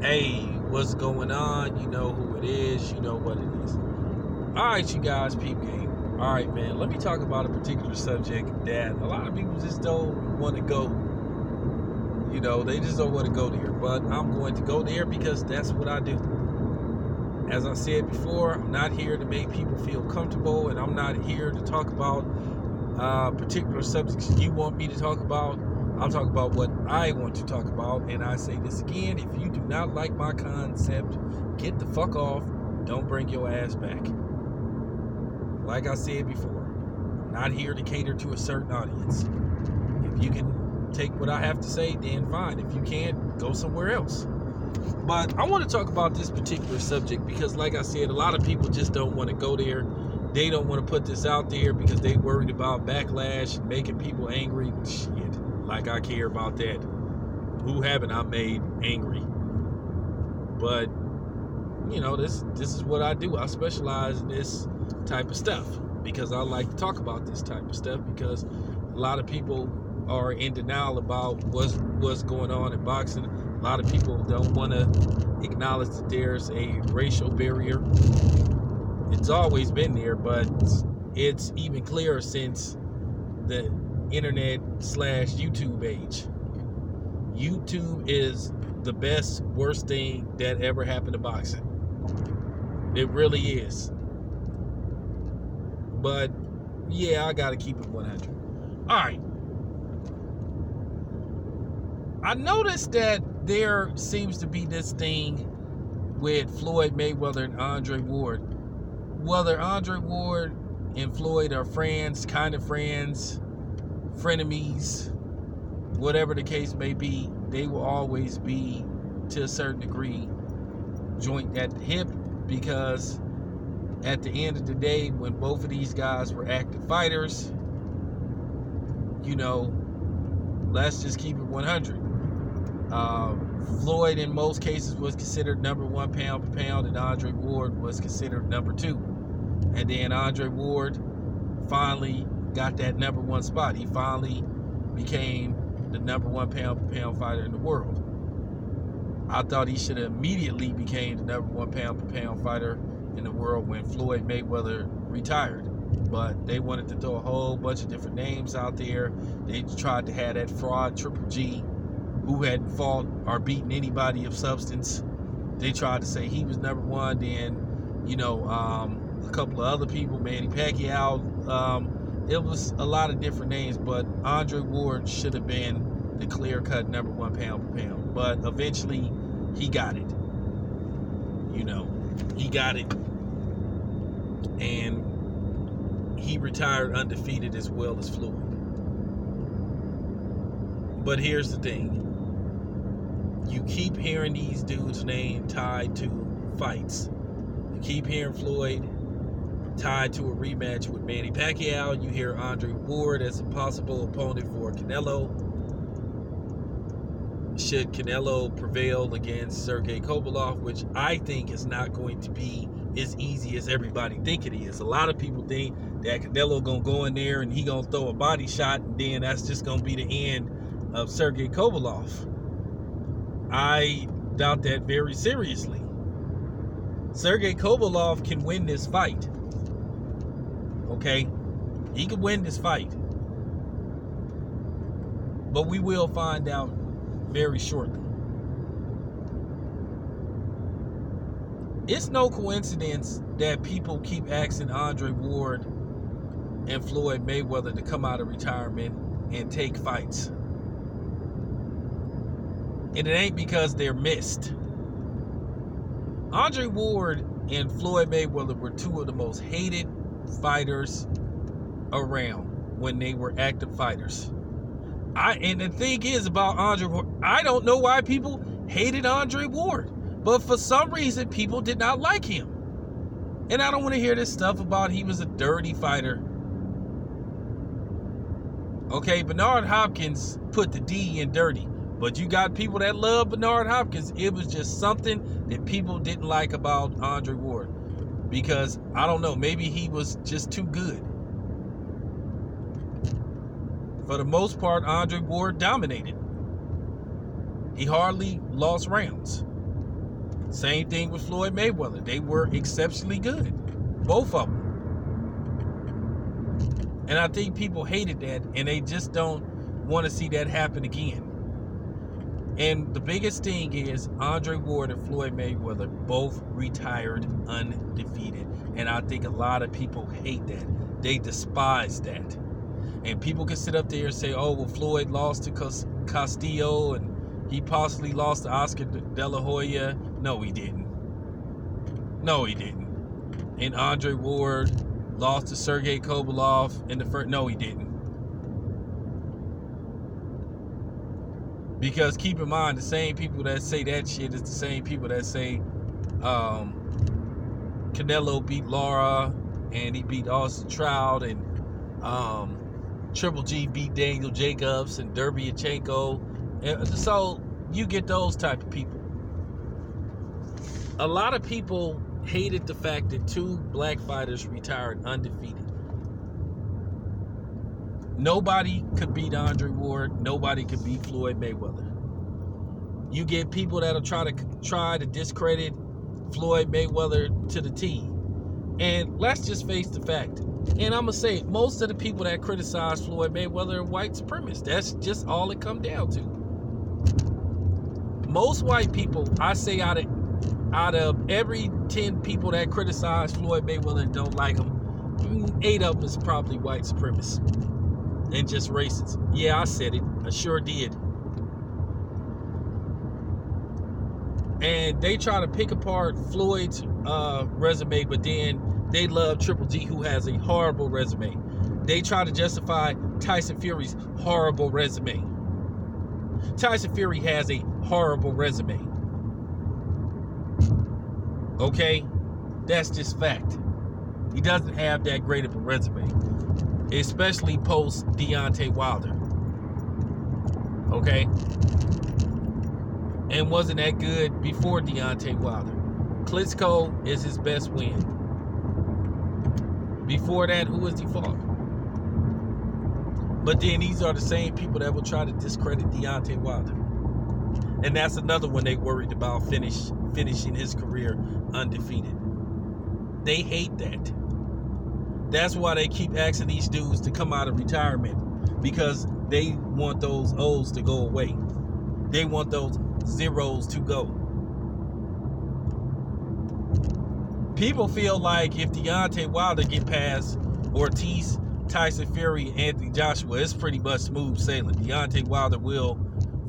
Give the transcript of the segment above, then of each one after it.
Hey, what's going on? You know who it is. You know what it is. All right, you guys, peep game. All right, man. Let me talk about a particular subject that a lot of people just don't want to go. You know, they just don't want to go there. But I'm going to go there because that's what I do. As I said before, I'm not here to make people feel comfortable, and I'm not here to talk about particular subjects you want me to talk about. I'll talk about what I want to talk about, and I say this again: if you do not like my concept, get the fuck off. Don't bring your ass back. Like I said before, I'm not here to cater to a certain audience. If you can take what I have to say, then fine. If you can't, go somewhere else. But I want to talk about this particular subject because, like I said, a lot of people just don't want to go there. They don't want to put this out there because they worried about backlash and making people angry. Shit, like I care about that. Who haven't I made angry? But, you know, this is what I do. I specialize in this type of stuff because I like to talk about this type of stuff because a lot of people are in denial about what's going on in boxing. A lot of people don't want to acknowledge that there's a racial barrier. It's always been there, but it's even clearer since the internet/YouTube age. YouTube is the best, worst thing that ever happened to boxing. It really is. But yeah, I gotta keep it 100. All right. I noticed that there seems to be this thing with Floyd Mayweather and Andre Ward. Whether Andre Ward and Floyd are friends, kind of friends, frenemies, whatever the case may be, they will always be, to a certain degree, joint at the hip, because at the end of the day, when both of these guys were active fighters, you know, let's just keep it 100. Floyd in most cases was considered number one pound for pound, and Andre Ward was considered number two. And then Andre Ward finally got that number one spot. He finally became the number one pound for pound fighter in the world. I thought he should have immediately became the number one pound for pound fighter in the world when Floyd Mayweather retired. But they wanted to throw a whole bunch of different names out there. They tried to have that fraud Triple G, who hadn't fought or beaten anybody of substance. They tried to say he was number one. Then, you know, a couple of other people, Manny Pacquiao. It was a lot of different names, but Andre Ward should have been the clear-cut number one pound for pound. But eventually, he got it. You know, he got it. And he retired undefeated as well as Floyd. But here's the thing. You keep hearing these dudes' names tied to fights. You keep hearing Floyd tied to a rematch with Manny Pacquiao. You hear Andre Ward as a possible opponent for Canelo. Should Canelo prevail against Sergey Kovalev, which I think is not going to be as easy as everybody think it is. A lot of people think that Canelo gonna go in there and he gonna throw a body shot, and then that's just gonna be the end of Sergey Kovalev. I doubt that very seriously. Sergey Kovalev can win this fight. Okay? He can win this fight. But we will find out very shortly. It's no coincidence that people keep asking Andre Ward and Floyd Mayweather to come out of retirement and take fights. And it ain't because they're missed. Andre Ward and Floyd Mayweather were two of the most hated fighters around when they were active fighters. And the thing is about Andre Ward, I don't know why people hated Andre Ward, but for some reason people did not like him. And I don't want to hear this stuff about he was a dirty fighter. Okay, Bernard Hopkins put the D in dirty. But you got people that love Bernard Hopkins. It was just something that people didn't like about Andre Ward. Because, I don't know, maybe he was just too good. For the most part, Andre Ward dominated. He hardly lost rounds. Same thing with Floyd Mayweather. They were exceptionally good, both of them. And I think people hated that, and they just don't want to see that happen again. And the biggest thing is Andre Ward and Floyd Mayweather both retired undefeated. And I think a lot of people hate that. They despise that. And people can sit up there and say, oh, well, Floyd lost to Castillo and he possibly lost to Oscar De La Hoya. No, he didn't. No, he didn't. And Andre Ward lost to Sergey Kovalev in the first. No, he didn't. Because keep in mind, the same people that say that shit is the same people that say Canelo beat Lara and he beat Austin Trout, and Triple G beat Daniel Jacobs and Derbyachenko. And so you get those type of people. A lot of people hated the fact that two black fighters retired undefeated. Nobody could beat Andre Ward. Nobody could beat Floyd Mayweather. You get people that'll try to discredit Floyd Mayweather to the T. And let's just face the fact. And I'm going to say, most of the people that criticize Floyd Mayweather are white supremacists. That's just all it comes down to. Most white people, I say out of every 10 people that criticize Floyd Mayweather and don't like him, 8 of them is probably white supremacists. And just racist. Yeah, I said it. I sure did. And they try to pick apart Floyd's resume, but then they love Triple G, who has a horrible resume. They try to justify Tyson Fury's horrible resume. Tyson Fury has a horrible resume. Okay? That's just fact. He doesn't have that great of a resume. Especially post Deontay Wilder. Okay? And wasn't that good before Deontay Wilder. Klitschko is his best win. Before that, who has he fought? But then these are the same people that will try to discredit Deontay Wilder. And that's another one they worried about finishing his career undefeated. They hate that. That's why they keep asking these dudes to come out of retirement, because they want those O's to go away. They want those zeros to go. People feel like if Deontay Wilder get past Ortiz, Tyson Fury, Anthony Joshua, it's pretty much smooth sailing. Deontay Wilder will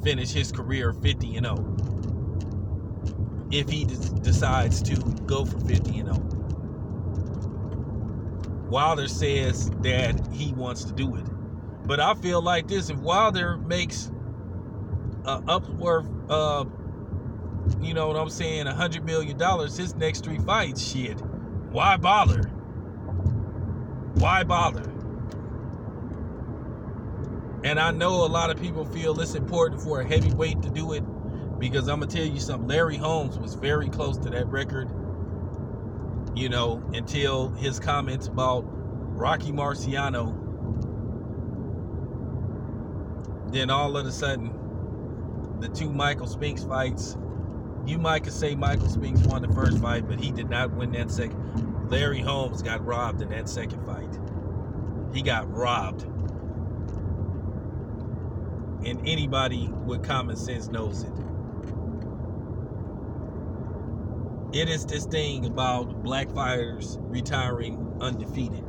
finish his career 50-0 if he decides to go for 50-0. Wilder says that he wants to do it. But I feel like this, if Wilder makes upward, you know what I'm saying, $100 million, his next 3 fights, shit, why bother? Why bother? And I know a lot of people feel it's important for a heavyweight to do it, because I'm going to tell you something, Larry Holmes was very close to that record. You know, until his comments about Rocky Marciano. Then all of a sudden, the 2 Michael Spinks fights, you might could say Michael Spinks won the first fight, but he did not win that second. Larry Holmes got robbed in that second fight. He got robbed. And anybody with common sense knows it. It is this thing about black fighters retiring undefeated.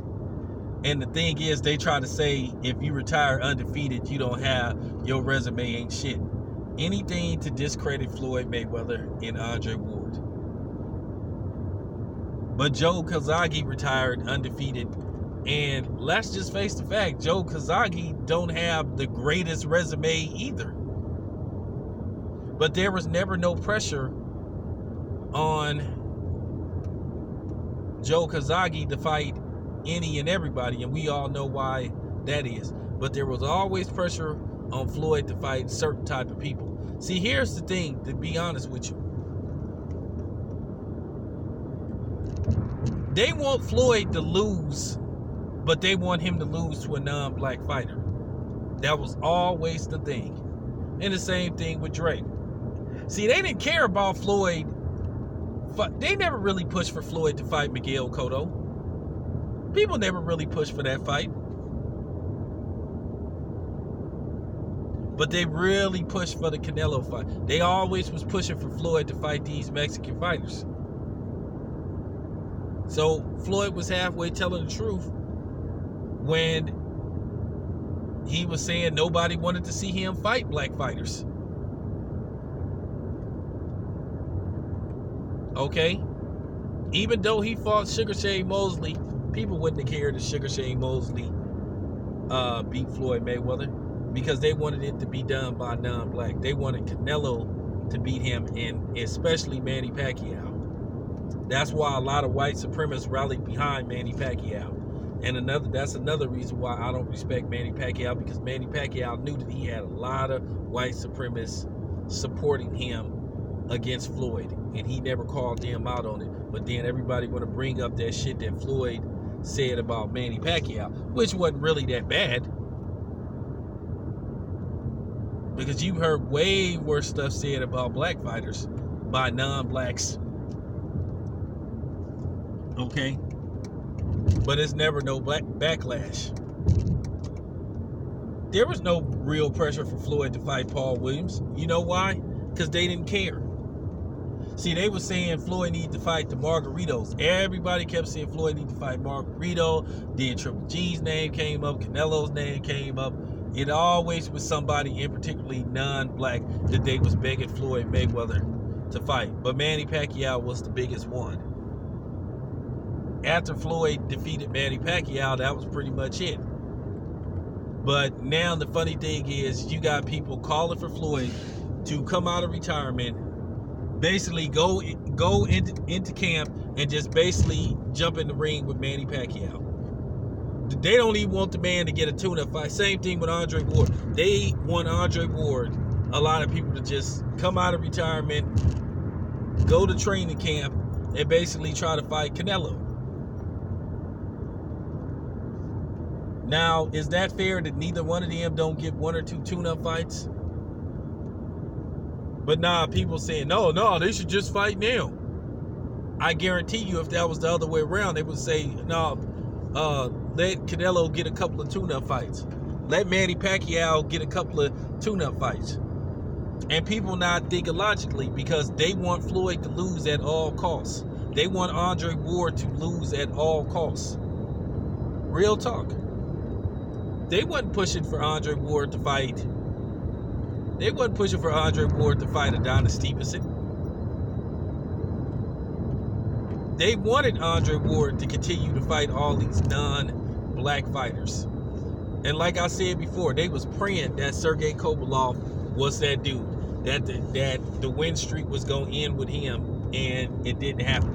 And the thing is, they try to say if you retire undefeated, you don't have, your resume ain't shit. Anything to discredit Floyd Mayweather and Andre Ward. But Joe Kozagi retired undefeated. And let's just face the fact, Joe Kozagi don't have the greatest resume either. But there was never no pressure on Joe Kozagi to fight any and everybody, and we all know why that is. But there was always pressure on Floyd to fight certain type of people. See, here's the thing, to be honest with you. They want Floyd to lose, but they want him to lose to a non-black fighter. That was always the thing. And the same thing with Dre. See, they didn't care about Floyd fight. They never really pushed for Floyd to fight Miguel Cotto. People never really pushed for that fight. But they really pushed for the Canelo fight. They always was pushing for Floyd to fight these Mexican fighters. So Floyd was halfway telling the truth when he was saying nobody wanted to see him fight black fighters. Okay? Even though he fought Sugar Shane Mosley, people wouldn't have cared if Sugar Shane Mosley beat Floyd Mayweather because they wanted it to be done by non-black. They wanted Canelo to beat him, and especially Manny Pacquiao. That's why a lot of white supremacists rallied behind Manny Pacquiao. And that's another reason why I don't respect Manny Pacquiao, because Manny Pacquiao knew that he had a lot of white supremacists supporting him against Floyd, and he never called them out on it. But then everybody want to bring up that shit that Floyd said about Manny Pacquiao, which wasn't really that bad, because you heard way worse stuff said about black fighters by non-blacks. Okay? But it's never no black backlash. There was no real pressure for Floyd to fight Paul Williams. You know why? Because they didn't care. See, they were saying Floyd needed to fight the Margaritos. Everybody kept saying Floyd needed to fight Margarito. Then Triple G's name came up. Canelo's name came up. It always was somebody, in particularly non-black, that they was begging Floyd Mayweather to fight. But Manny Pacquiao was the biggest one. After Floyd defeated Manny Pacquiao, that was pretty much it. But now the funny thing is, you got people calling for Floyd to come out of retirement, basically go into camp and just basically jump in the ring with Manny Pacquiao. They don't even want the man to get a tune-up fight. Same thing with Andre Ward. They want Andre Ward, a lot of people, to just come out of retirement, go to training camp, and basically try to fight Canelo. Now, is that fair that neither one of them don't get one or two tune-up fights? But nah, people saying, no, they should just fight now. I guarantee you, if that was the other way around, they would say, no, let Canelo get a couple of tune-up fights. Let Manny Pacquiao get a couple of tune-up fights. And people not thinking logically, because they want Floyd to lose at all costs. They want Andre Ward to lose at all costs. Real talk. They wasn't pushing for Andre Ward to fight. They wasn't pushing for Andre Ward to fight Adonis Stevenson. They wanted Andre Ward to continue to fight all these non-black fighters. And like I said before, they was praying that Sergey Kovalev was that dude. That the win streak was going to end with him, and it didn't happen.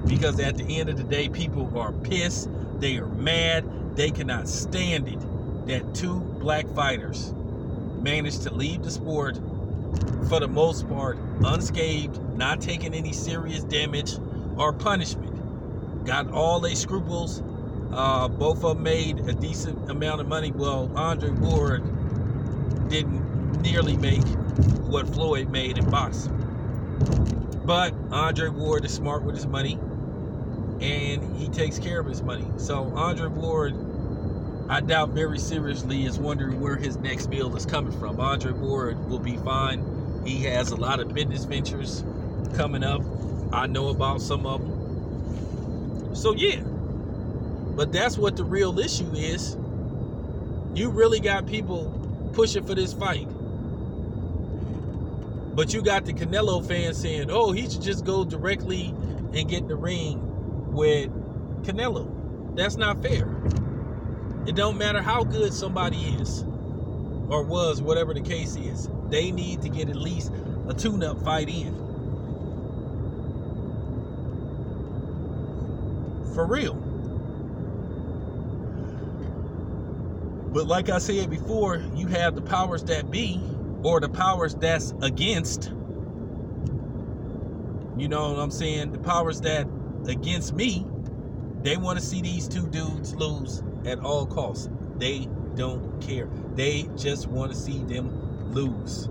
Because at the end of the day, people are pissed. They are mad. They cannot stand it that two black fighters managed to leave the sport, for the most part, unscathed, not taking any serious damage or punishment. Got all their scruples. Both of them made a decent amount of money. Well, Andre Ward didn't nearly make what Floyd made in boxing. But Andre Ward is smart with his money, and he takes care of his money. So Andre Ward, I doubt very seriously, is wondering where his next meal is coming from. Andre Ward will be fine. He has a lot of business ventures coming up. I know about some of them. So yeah. But that's what the real issue is. You really got people pushing for this fight. But you got the Canelo fans saying, oh, he should just go directly and get in the ring with Canelo. That's not fair. It don't matter how good somebody is or was, whatever the case is. They need to get at least a tune-up fight in. For real. But like I said before, you have the powers that be, or the powers that's against. You know what I'm saying? The powers that against me, they want to see these two dudes lose at all costs. They don't care. They just want to see them lose.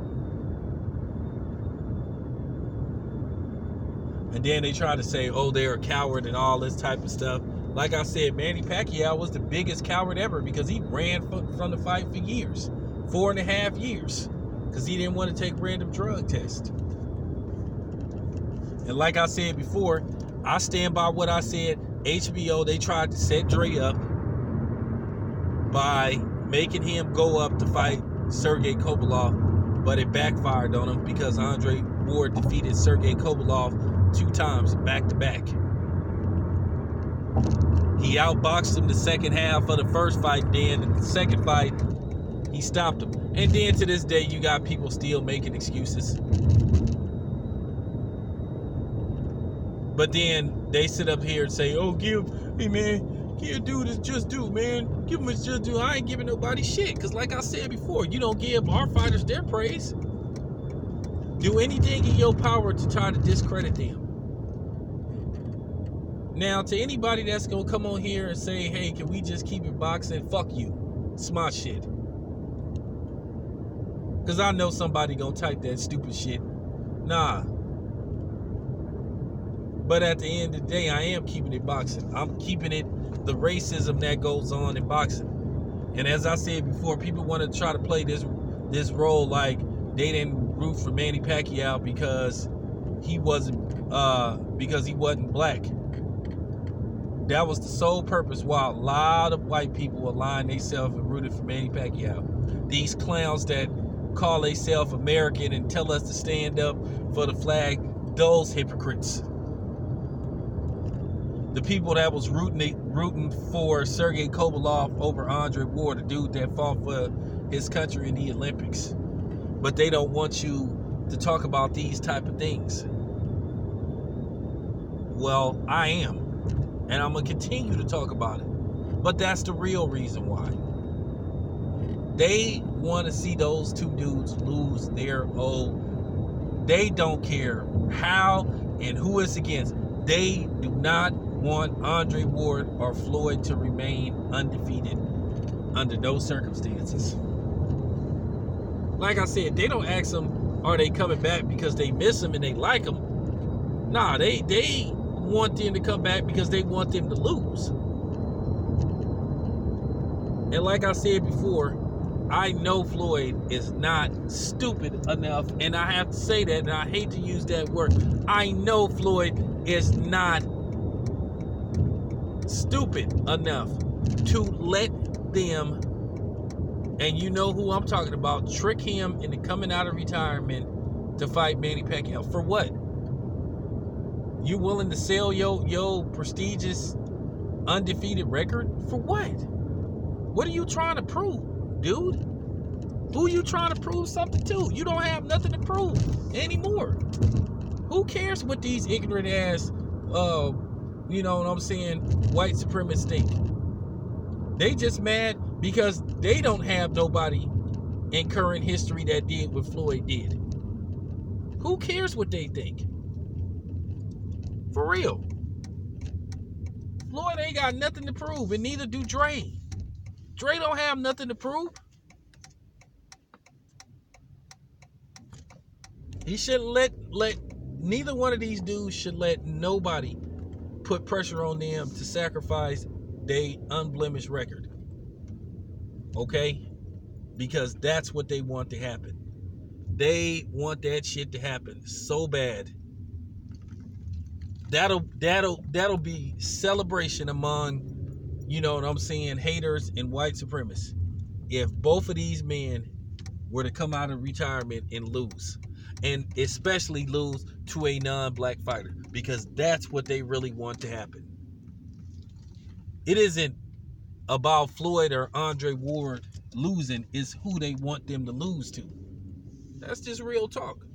And then they try to say, oh, they're a coward and all this type of stuff. Like I said, Manny Pacquiao was the biggest coward ever because he ran from the fight for years, 4.5 years, because he didn't want to take random drug tests. And like I said before, I stand by what I said. HBO, they tried to set Dre up by making him go up to fight Sergey Kovalev, but it backfired on him because Andre Ward defeated Sergey Kovalev 2 times back to back. He outboxed him the second half of the first fight, then in the second fight, he stopped him. And then to this day, you got people still making excuses. But then they sit up here and say, oh, hey man, give dude his just due, man. Give him his just due. I ain't giving nobody shit. Because like I said before, you don't give our fighters their praise. Do anything in your power to try to discredit them. Now, to anybody that's going to come on here and say, hey, can we just keep it boxing? Fuck you. It's my shit. Because I know somebody going to type that stupid shit. Nah. But at the end of the day, I am keeping it boxing. I'm keeping it the racism that goes on in boxing. And as I said before, people want to try to play this role like they didn't root for Manny Pacquiao because he wasn't black. That was the sole purpose why a lot of white people aligned themselves and rooted for Manny Pacquiao. These clowns that call themselves American and tell us to stand up for the flag, those hypocrites. The people that was rooting for Sergey Kovalev over Andre Ward, the dude that fought for his country in the Olympics. But they don't want you to talk about these type of things. Well, I am. And I'm going to continue to talk about it. But that's the real reason why. They want to see those two dudes lose their old. They don't care how and who it's against. They do not want Andre Ward or Floyd to remain undefeated under no circumstances. Like I said, they don't ask them, are they coming back because they miss them and they like them? Nah, they want them to come back because they want them to lose. And like I said before, I know Floyd is not stupid enough, and I have to say that, and I hate to use that word. I know Floyd is not stupid enough to let them, and you know who I'm talking about, trick him into coming out of retirement to fight Manny Pacquiao. For what? You willing to sell your prestigious undefeated record? For what? What are you trying to prove, dude? Who you trying to prove something to? You don't have nothing to prove anymore. Who cares what these ignorant ass, you know what I'm saying, white supremacists think? They just mad because they don't have nobody in current history that did what Floyd did. Who cares what they think? For real. Floyd ain't got nothing to prove, and neither do Dre. Dre don't have nothing to prove. He shouldn't let neither one of these dudes should let nobody put pressure on them to sacrifice their unblemished record. Okay? Because that's what they want to happen. They want that shit to happen so bad. That'll be celebration among, you know what I'm saying, haters and white supremacists. If both of these men were to come out of retirement and lose. And especially lose to a non-black fighter. Because that's what they really want to happen. It isn't about Floyd or Andre Ward losing. It's who they want them to lose to. That's just real talk.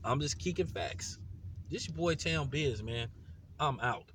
I'm just kicking facts. This your boy Town Biz, man. I'm out.